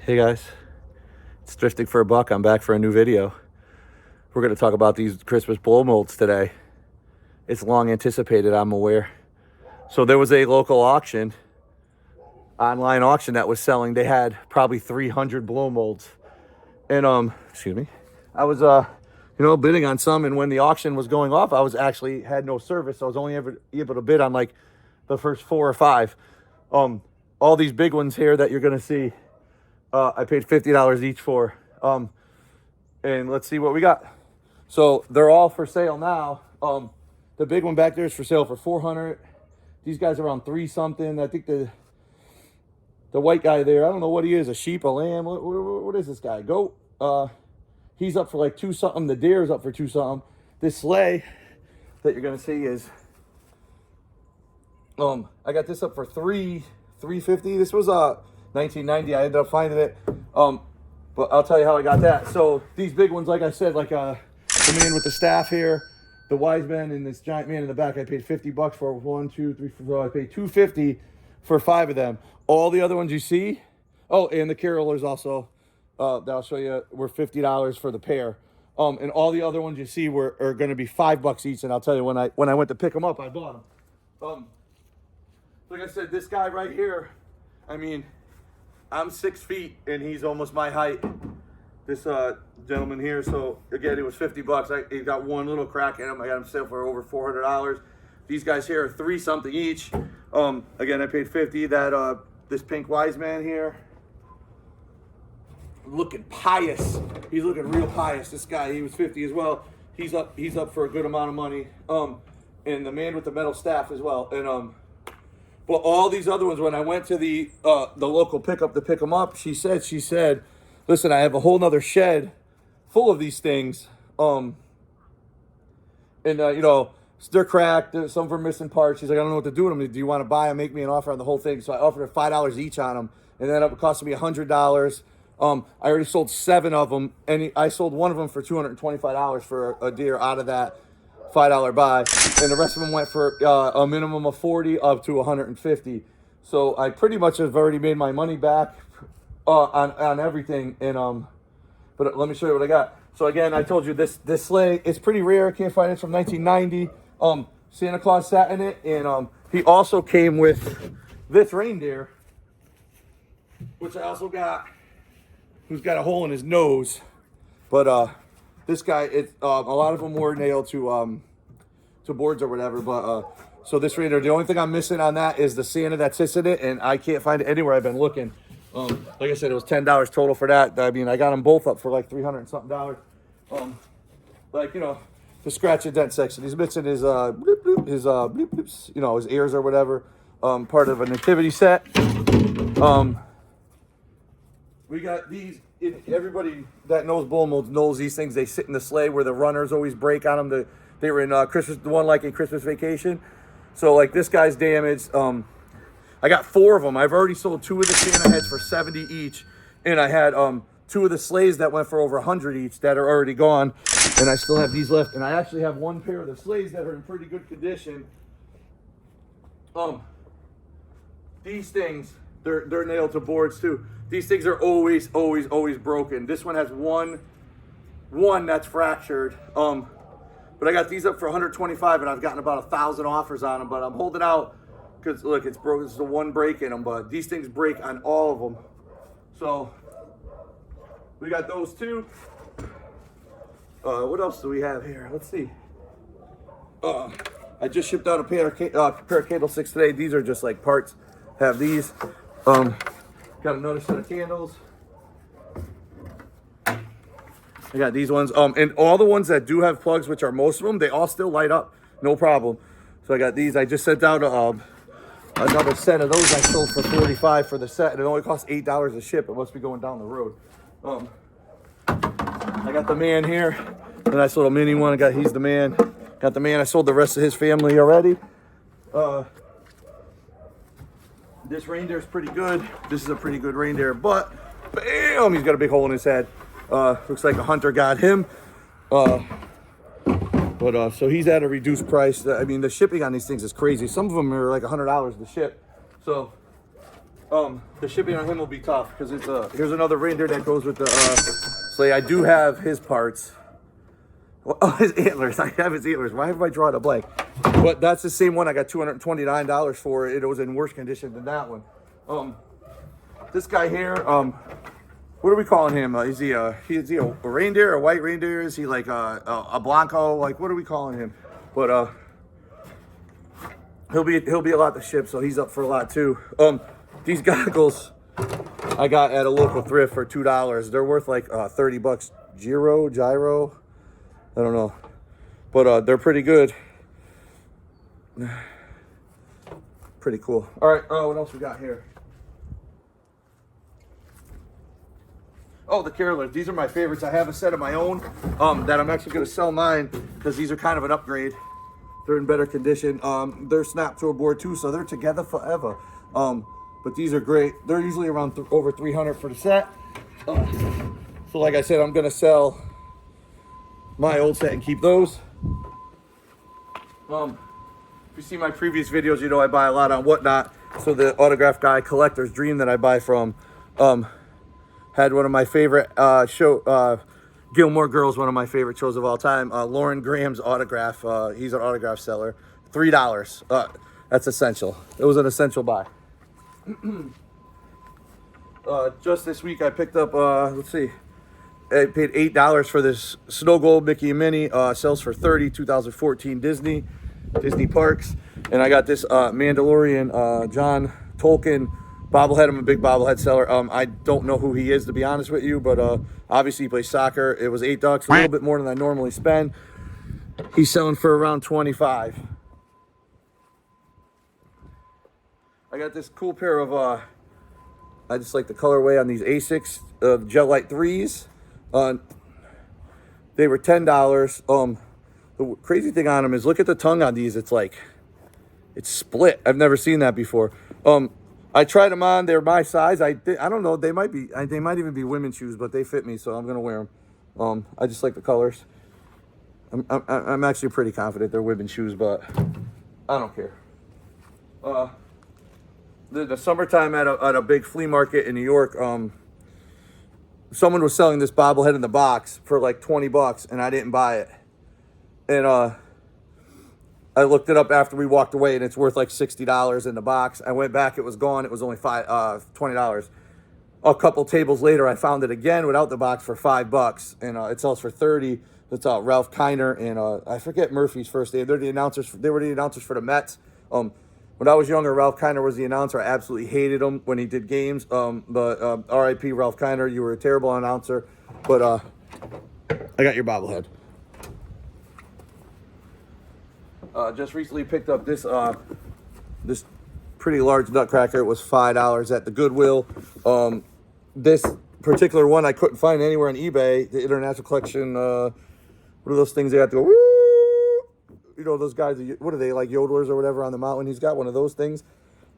Hey guys, it's Thrifting for a Buck. I'm back for a new video. We're going to talk about these Christmas blow molds today. It's long anticipated, I'm aware. So there was a local auction, online auction that was selling. They had probably 300 blow molds. And excuse me. I was bidding on some, and when the auction was going off, I was actually had no service. So I was only ever able to bid on like the first 4 or 5. All these big ones here that you're going to see, I paid $50 each for. And let's see what we got. So they're all for sale now. The big one back there is for sale for $400. These guys are around 3 something. I think the white guy there, I don't know what he is, a sheep, a lamb. What is this guy? Goat. He's up for like 2 something. The deer is up for 2 something. This sleigh that you're gonna see is I got this up for $350. This was 1990. I ended up finding it. But I'll tell you how I got that. So these big ones, like I said, like the man with the staff here, the wise man, and this giant man in the back, I paid $50 for 1, 2, 3, 4. I paid $250 for 5 of them. All the other ones you see, oh, and the carolers also, that I'll show you, were $50 for the pair. And all the other ones you see are going to be $5 each. And I'll tell you, when I went to pick them up, I bought them. Like I said, this guy right here, I mean, I'm 6 feet and he's almost my height. This gentleman here, so again, it was $50. He got one little crack in him. I got him sale for over $400. These guys here are 3 something each. Again, I paid $50. That this pink wise man here, looking pious. He's looking real pious. This guy, he was $50 as well. He's up for a good amount of money. And the man with the metal staff as well. And well, all these other ones, when I went to the local pickup to pick them up, she said, listen, I have a whole nother shed full of these things. They're cracked. Some of them are missing parts. She's like, I don't know what to do with them. Do you want to buy them? Make me an offer on the whole thing. So I offered her $5 each on them. And then it cost me $100. I already sold 7 of them. And I sold one of them for $225 for a deer out of that $5 buy. And the rest of them went for a minimum of $40 up to $150. So I pretty much have already made my money back on everything. And but let me show you what I got. So again, I told you this sleigh is pretty rare. I can't find it. It's from 1990. Santa Claus sat in it, and he also came with this reindeer, which I also got, who's got a hole in his nose. But this guy, a lot of them were nailed to boards or whatever. But so this reindeer, the only thing I'm missing on that is the Santa that sits in it, and I can't find it anywhere. I've been looking. Like I said, it was $10 total for that. I mean, I got them both up for like $300 and something. The scratch and dent section. He's missing his bloop bloop, his bloop bloops, his ears or whatever. Part of a nativity set. We got these. Everybody that knows blow molds knows these things. They sit in the sleigh where the runners always break on them. They were in Christmas, the one like in Christmas Vacation. So like this guy's damaged. I got 4 of them. I've already sold 2 of the Santa heads for $70 each, and I had 2 of the sleighs that went for over $100 each that are already gone, and I still have these left. And I actually have 1 pair of the sleighs that are in pretty good condition. These things, they're nailed to boards too. These things are always broken. This one has one that's fractured. But I got these up for $125, and I've gotten about 1,000 offers on them. But I'm holding out. Because look, it's broken. This is the 1 break in them, but these things break on all of them. So we got those 2. What else do we have here? Let's see. I just shipped out a pair of candlesticks today. These are just like parts. Have these. Got another set of candles. I got these ones. And all the ones that do have plugs, which are most of them, they all still light up, no problem. So I got these. I just sent out another set of those. I sold for $45 for the set, and it only costs $8 to ship. It must be going down the road. I got the man here, and I sold a mini one. He's the man. Got the man. I sold the rest of his family already. This reindeer's pretty good. This is a pretty good reindeer, but bam, he's got a big hole in his head. Looks like a hunter got him. So he's at a reduced price. I mean, the shipping on these things is crazy. Some of them are like $100 to ship. So The shipping on him will be tough because it's here's another reindeer that goes with the sleigh. I do have his parts. Well, oh, his antlers. I have his antlers. Why have I drawn a blank? But that's the same one I got $229 for. It was in worse condition than that one. This guy here, what are we calling him? Is he a reindeer, a white reindeer? Is he like a Blanco? Like, what are we calling him? But he'll be a lot to ship, so he's up for a lot too. These goggles I got at a local thrift for $2. They're worth like 30 bucks. Gyro. I don't know, but they're pretty good. Pretty cool. All right. Oh, what else we got here? Oh, the carolers. These are my favorites. I have a set of my own that I'm actually going to sell mine because these are kind of an upgrade. They're in better condition. They're snapped to a board too, so they're together forever. But these are great. They're usually around over 300 for the set. So like I said, I'm going to sell my old set and keep those. If you see my previous videos, you know I buy a lot on Whatnot. So the autograph guy, Collector's Dream, that I buy from, had one of my favorite Gilmore Girls, one of my favorite shows of all time. Lauren Graham's autograph. He's an autograph seller. $3. That's essential. It was an essential buy. Just this week I picked up, let's see, I paid $8 for this Snow Gold Mickey and Minnie. Sells for $30. 2014 Disney Parks. And I got this Mandalorian John Tolkien bobblehead. I'm a big bobblehead seller. I don't know who he is, to be honest with you, but obviously he plays soccer. It was $8, a little bit more than I normally spend. He's selling for around 25. I got this cool pair of I just like the colorway on these Asics Gel Light 3s. They were $10. The crazy thing on them is, look at the tongue on these. It's like, it's split. I've never seen that before. I tried them on. They're my size. I don't know. They might even be women's shoes, but they fit me, so I'm gonna wear them. I just like the colors. I'm actually pretty confident they're women's shoes, but I don't care. The summertime at a big flea market in New York, someone was selling this bobblehead in the box for like 20 bucks, and I didn't buy it. And I looked it up after we walked away, and it's worth like $60 in the box. I went back, it was gone. It was only $20. A couple tables later, I found it again without the box for $5, and it sells for $30. It's Ralph Kiner and I forget Murphy's first name. They're the announcers. They were the announcers for the Mets. When I was younger, Ralph Kiner was the announcer. I absolutely hated him when he did games. But R.I.P. Ralph Kiner, you were a terrible announcer. But I got your bobblehead. Just recently picked up this this pretty large nutcracker. It was $5 at the Goodwill. This particular one I couldn't find anywhere on eBay. The International Collection. What are those things they have to go? Woo! You know, those guys, what are they, like yodelers or whatever on the mountain? He's got one of those things.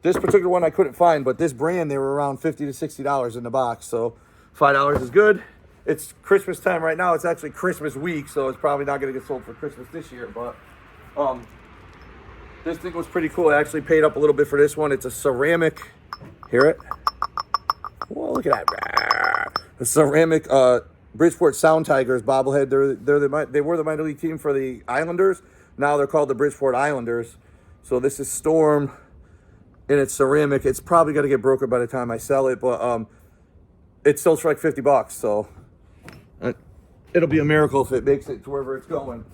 This particular one I couldn't find, but this brand, they were around $50 to $60 in the box. So $5 is good. It's Christmas time right now. It's actually Christmas week, so it's probably not going to get sold for Christmas this year. But this thing was pretty cool. I actually paid up a little bit for this one. It's a ceramic. Hear it? Whoa, look at that. A ceramic Bridgeport Sound Tigers bobblehead. They were the minor league team for the Islanders. Now they're called the Bridgeport Islanders. So this is Storm, and it's ceramic. It's probably going to get broken by the time I sell it, but it sells for like $50. So it'll be a miracle if it makes it to wherever it's going.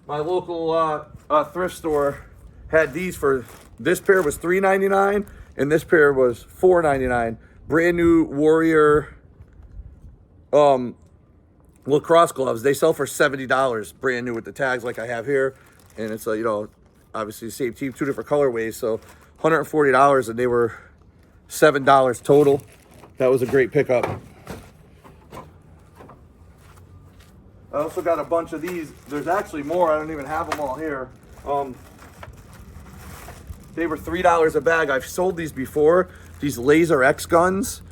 My local thrift store had these for, this pair was $3.99 and this pair was $4.99. Brand new Warrior lacrosse gloves. They sell for $70, brand new with the tags like I have here. And it's you know, obviously the same team, two different colorways. So $140, and they were $7 total. That was a great pickup. I also got a bunch of these. There's actually more. I don't even have them all here. They were $3 a bag. I've sold these before. These Laser X guns.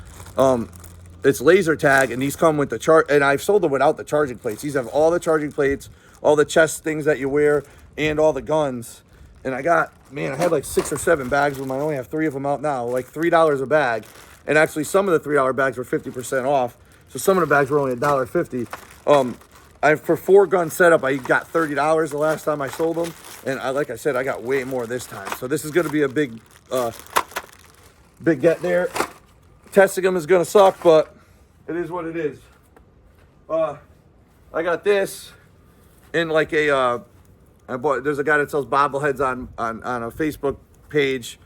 It's laser tag, and these come with the chart. And I've sold them without the charging plates. These have all the charging plates, all the chest things that you wear, and all the guns. And I got, man, I had like 6 or 7 bags of them. I only have 3 of them out now, like $3 a bag. And actually some of the $3 bags were 50% off. So some of the bags were only $1.50. For 4 gun setup, I got $30 the last time I sold them. And like I said, I got way more this time. So this is going to be a big get there. Testing them is going to suck, but it is what it is. I got this in like a, there's a guy that sells bobbleheads on a Facebook page.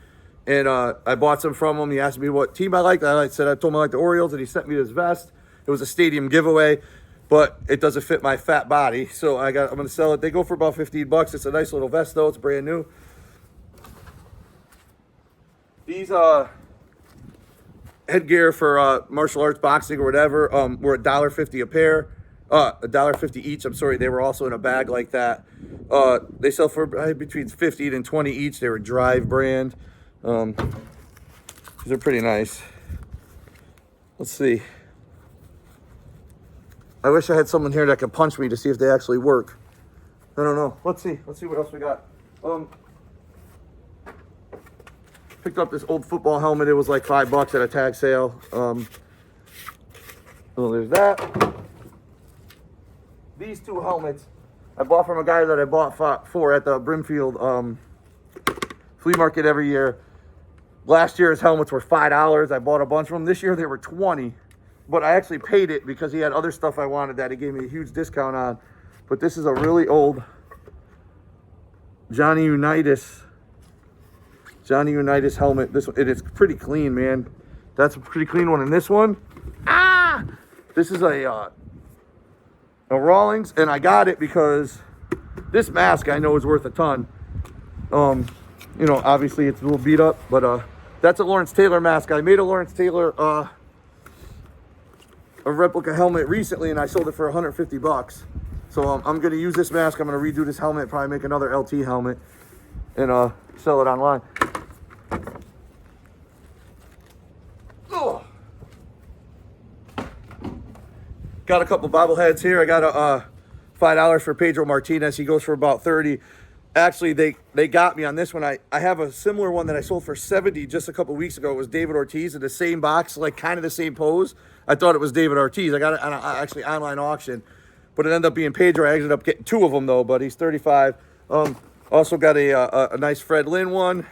And I bought some from him. He asked me what team I liked. I told him I liked the Orioles, and he sent me this vest. It was a stadium giveaway, but it doesn't fit my fat body. So I'm going to sell it. They go for about $15. It's a nice little vest though. It's brand new. These headgear for martial arts, boxing, or whatever were $1.50 a pair. $1.50 each. I'm sorry, they were also in a bag like that. They sell for between 15 and 20 each. They were Drive brand. These are pretty nice. Let's see. I wish I had someone here that could punch me to see if they actually work. I don't know. Let's see what else we got. Picked up this old football helmet. It was like $5 at a tag sale. So there's that. These 2 helmets I bought from a guy that I bought for at the Brimfield flea market every year. Last year's helmets were $5. I bought a bunch of them. This year they were $20, but I actually paid it because he had other stuff I wanted that he gave me a huge discount on. But this is a really old Johnny Unitas helmet. This one, it is pretty clean, man. That's a pretty clean one. And this one, this is a Rawlings, and I got it because this mask I know is worth a ton. You know, obviously it's a little beat up, but that's a Lawrence Taylor mask. I made a Lawrence Taylor a replica helmet recently, and I sold it for $150. So I'm gonna use this mask. I'm gonna redo this helmet, probably make another LT helmet, and sell it online. Got a couple bobbleheads here. I got a $5 for Pedro Martinez. He goes for about 30. Actually, they got me on this one. I have a similar one that I sold for 70 just a couple weeks ago. It was David Ortiz in the same box, like kind of the same pose. I thought it was David Ortiz. I got it on actually online auction, but it ended up being Pedro. I ended up getting 2 of them though, but he's 35. Also got a nice Fred Lynn one.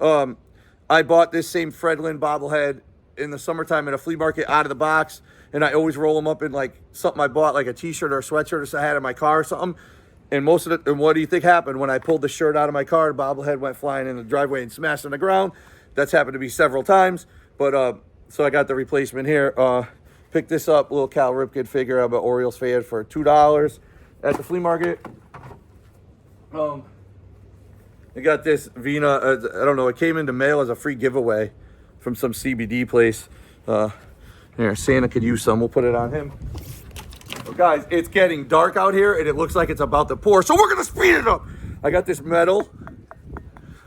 I bought this same Fred Lynn bobblehead in the summertime at a flea market out of the box. And I always roll them up in like something I bought, like a t-shirt or a sweatshirt or something I had in my car or something. And most of it, and what do you think happened? When I pulled the shirt out of my car, the bobblehead went flying in the driveway and smashed on the ground. That's happened to me several times. But so I got the replacement here. Picked this up, little Cal Ripken figure. I'm an Orioles fan for $2 at the flea market. I got this Vina, I don't know, it came into mail as a free giveaway from some CBD place. Here, Santa could use some. We'll put it on him. Well, guys, it's getting dark out here, and it looks like it's about to pour, so we're going to speed it up. I got this metal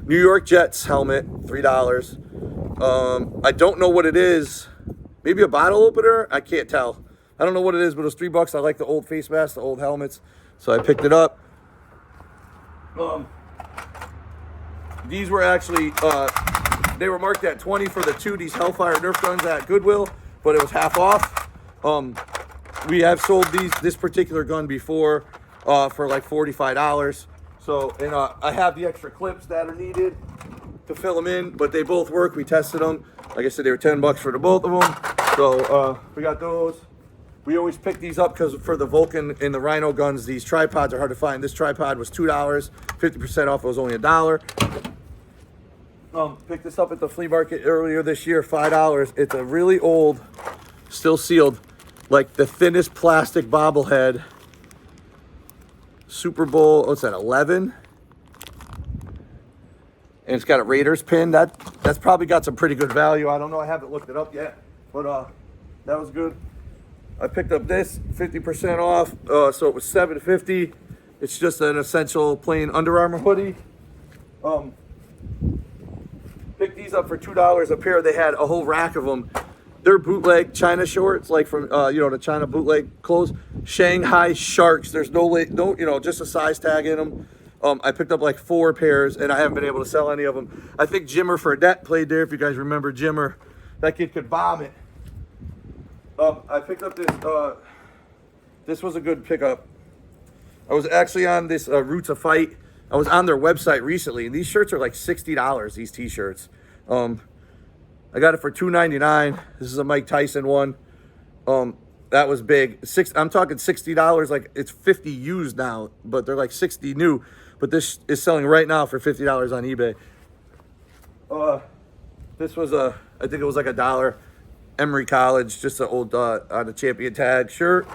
New York Jets helmet, $3. I don't know what it is. Maybe a bottle opener? I can't tell. I don't know what it is, but it was $3. I like the old face masks, the old helmets, so I picked it up. These were actually, they were marked at 20 for the 2, these Hellfire Nerf guns at Goodwill, but it was half off. We have sold this particular gun before for like $45. So, and I have the extra clips that are needed to fill them in, but they both work. We tested them. Like I said, they were $10 for the both of them. So we got those. We always pick these up because for the Vulcan and the Rhino guns, these tripods are hard to find. This tripod was $2, 50% off. It was only $1. Picked this up at the flea market earlier this year, $5. It's a really old, still sealed, like the thinnest plastic bobblehead. Super Bowl, what's that, 11? And it's got a Raiders pin. That's probably got some pretty good value. I don't know, I haven't looked it up yet, but that was good. I picked up this, 50% off, so it was $7.50. It's just an essential plain Under Armour hoodie. Picked these up for $2 a pair. They had a whole rack of them. They're bootleg China shorts, like from the China bootleg clothes. Shanghai Sharks. There's no, just a size tag in them. I picked up like 4 pairs, and I haven't been able to sell any of them. I think Jimmer Fredette played there. If you guys remember Jimmer, that kid could bomb it. I picked up this. This was a good pickup. I was actually on this Roots of Fight. I was on their website recently, and these shirts are like $60. These T-shirts. I got it for $2.99. This is a Mike Tyson one. That was big. I'm talking $60. Like it's 50 used now, but they're like 60 new. But this is selling right now for $50 on eBay. This was I think it was like $1. Emory College, just an old on a champion tag shirt.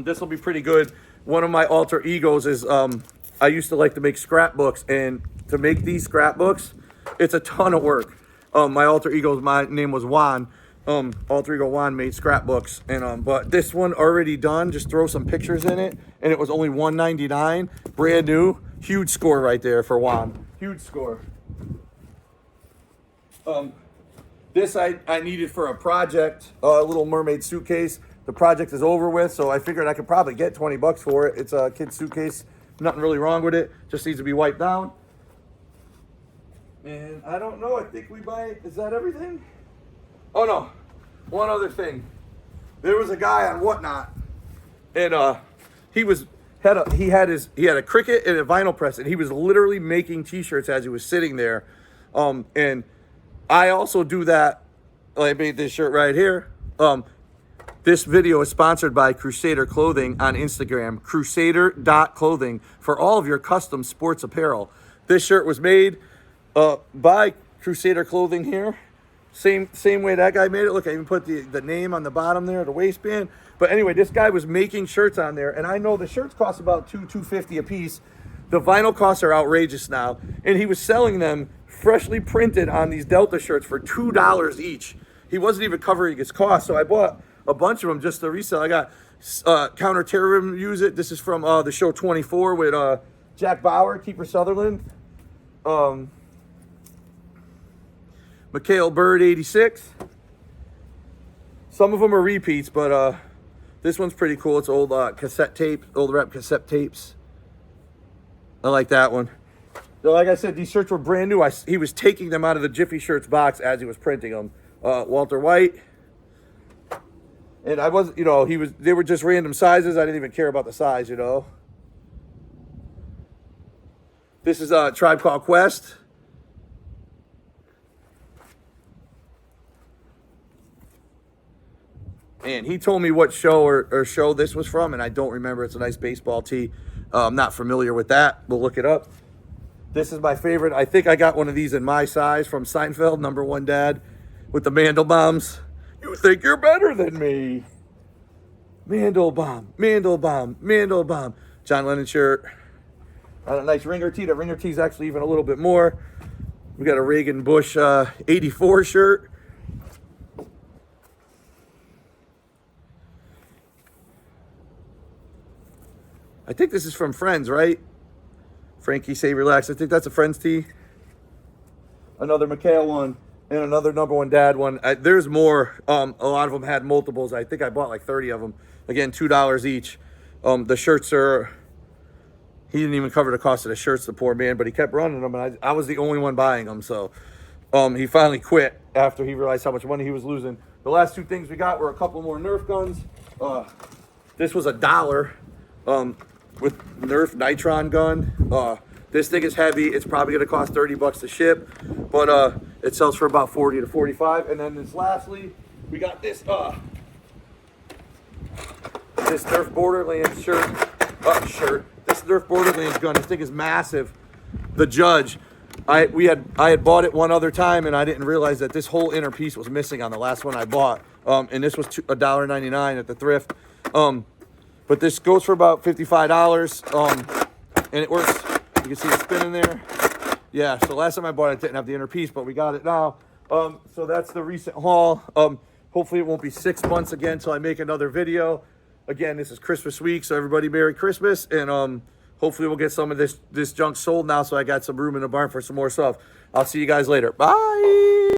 This will be pretty good. One of my alter egos is I used to like to make scrapbooks, and to make these scrapbooks, it's a ton of work. My alter ego, my name was Juan. Alter ego Juan made scrapbooks, and but this one already done. Just throw some pictures in it, and it was only $1.99, brand new. Huge score right there for Juan. Huge score. This I needed for a project, a Little Mermaid suitcase. The project is over with, so I figured I could probably get 20 bucks for it. It's a kid's suitcase. Nothing really wrong with it. Just needs to be wiped down. And I don't know. I think we buy. Is that everything? Oh no. One other thing. There was a guy on Whatnot, and he had a Cricut and a vinyl press, and he was literally making T-shirts as he was sitting there. And I also do that. I made this shirt right here. This video is sponsored by Crusader Clothing on Instagram, crusader.clothing, for all of your custom sports apparel. This shirt was made by Crusader Clothing here. Same way that guy made it. Look, I even put the name on the bottom there, the waistband. But anyway, this guy was making shirts on there, and I know the shirts cost about $2.50 a piece. The vinyl costs are outrageous now, and he was selling them freshly printed on these Delta shirts for $2 each. He wasn't even covering his costs, so I bought a bunch of them just to resell. I got Counter-Terrorism Use It. This is from the show 24 with Jack Bauer, Kiefer Sutherland. Mikhail Bird 86. Some of them are repeats, but this one's pretty cool. It's old cassette tape, old rep cassette tapes. I like that one. So like I said, these shirts were brand new. He was taking them out of the Jiffy Shirts box as he was printing them. Walter White. And I wasn't, they were just random sizes. I didn't even care about the size, This is a Tribe Called Quest. And he told me what show or show this was from, and I don't remember. It's a nice baseball tee. I'm not familiar with that. We'll look it up. This is my favorite. I think I got one of these in my size from Seinfeld, Number One Dad, with the Mandelbaums. You think you're better than me. Mandelbaum, Mandelbaum, Mandelbaum. John Lennon shirt. A nice ringer tee. The ringer tee is actually even a little bit more. We got a Reagan Bush 84 shirt. I think this is from Friends, right? Frankie, say relax. I think that's a Friends tee. Another Mikhail one. And another Number One Dad one. There's more. A lot of them had multiples. I think I bought like 30 of them. Again, $2 each. The shirts are... He didn't even cover the cost of the shirts, the poor man, but he kept running them, and I was the only one buying them. So he finally quit after he realized how much money he was losing. The last two things we got were a couple more Nerf guns. This was $1 with Nerf Nitron gun. This thing is heavy. It's probably going to cost 30 bucks to ship, but it sells for about 40 to 45. And then lastly, we got this this Nerf Borderlands shirt. This Nerf Borderlands gun. This thing is massive. The Judge. I had bought it one other time, and I didn't realize that this whole inner piece was missing on the last one I bought. And this was $1.99 at the thrift. But this goes for about $55. And it works. You can see it spinning there. Yeah, so last time I bought it, it didn't have the inner piece, but we got it now. So that's the recent haul. Hopefully it won't be 6 months again until I make another video. Again, this is Christmas week, so everybody Merry Christmas. And hopefully we'll get some of this junk sold now, so I got some room in the barn for some more stuff. I'll see you guys later. Bye!